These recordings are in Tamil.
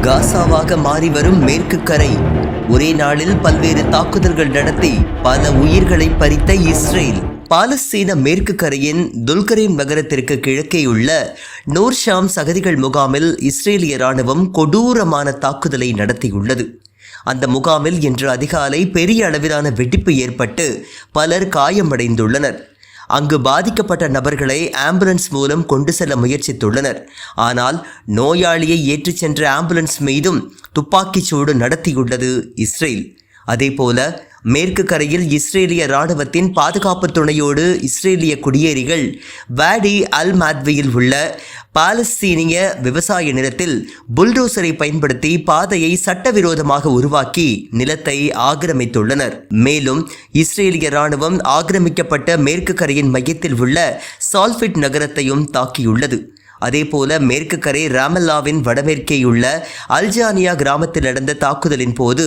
காசாவாக மாறி வரும் மேற்கு கரை. ஒரே நாளில் பல்வேறு தாக்குதல்கள் நடத்தி பல உயிர்களை பறித்த இஸ்ரேல். பாலஸ்தீன மேற்கு கரையின் துல்கரீம் நகரத்திற்கு கிழக்கேயுள்ள நூர் ஷாம் அகதிகள் முகாமில் இஸ்ரேலிய ராணுவம் கொடூரமான தாக்குதலை நடத்தியுள்ளது. அந்த முகாமில் இன்று அதிகாலை பெரிய அளவிலான வெடிப்பு ஏற்பட்டு பலர் காயமடைந்துள்ளனர். அங்கு பாதிக்கப்பட்ட நபர்களை ஆம்புலன்ஸ் மூலம் கொண்டு செல்ல முயற்சித்துள்ளனர். ஆனால் நோயாளியை ஏற்றிச் சென்ற ஆம்புலன்ஸ் மீதும் துப்பாக்கிச் சூடு நடத்தியுள்ளது இஸ்ரேல். அதேபோல மேற்கு கரையில் இஸ்ரேலிய இராணுவத்தின் பாதுகாப்பு துணையோடு இஸ்ரேலிய குடியேறிகள் வாடி அல் மாத்வியில் உள்ள பாலஸ்தீனிய விவசாய நிலத்தில் புல்டோசரை பயன்படுத்தி பாதையை சட்டவிரோதமாக உருவாக்கி நிலத்தை ஆக்கிரமித்துள்ளனர். மேலும் இஸ்ரேலிய இராணுவம் ஆக்கிரமிக்கப்பட்ட மேற்கு கரையின் மையத்தில் உள்ள சால்ஃபிட் நகரத்தையும் தாக்கியுள்ளது. அதேபோல மேற்கு கரை ராமல்லாவின் வடமேற்கேயுள்ள அல்ஜானியா கிராமத்தில் நடந்த தாக்குதலின் போது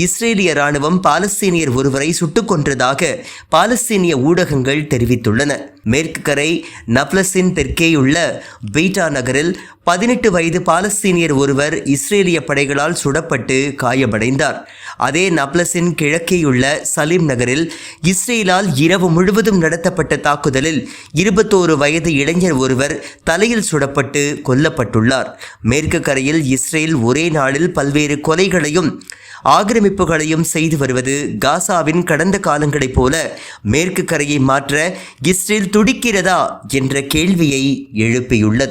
இஸ்ரேலிய இராணுவம் பாலஸ்தீனியர் ஒருவரை சுட்டுக் கொன்றதாக பாலஸ்தீனிய ஊடகங்கள் தெரிவித்துள்ளன. மேற்கு கரை நப்லஸின் தெற்கேயுள்ள பீட்டா நகரில் 18 வயது பாலஸ்தீனியர் ஒருவர் இஸ்ரேலிய படைகளால் சுடப்பட்டு காயமடைந்தார். அதே நப்லஸின் கிழக்கேயுள்ள சலீம் நகரில் இஸ்ரேலால் இரவு முழுவதும் நடத்தப்பட்ட தாக்குதலில் 21 வயது இளைஞர் ஒருவர் தலையில் சுடப்பட்டு கொல்லப்பட்டுள்ளார். மேற்கு கரையில் இஸ்ரேல் ஒரே நாளில் பல்வேறு கொலைகளையும் ஆக்கிரமிப்புகளையும் செய்து வருவது காசாவின் கடந்த காலங்களைப் போல மேற்கு கரையை மாற்ற இஸ்ரேல் துடிக்கிறதா என்ற கேள்வியை எழுப்பியுள்ளது.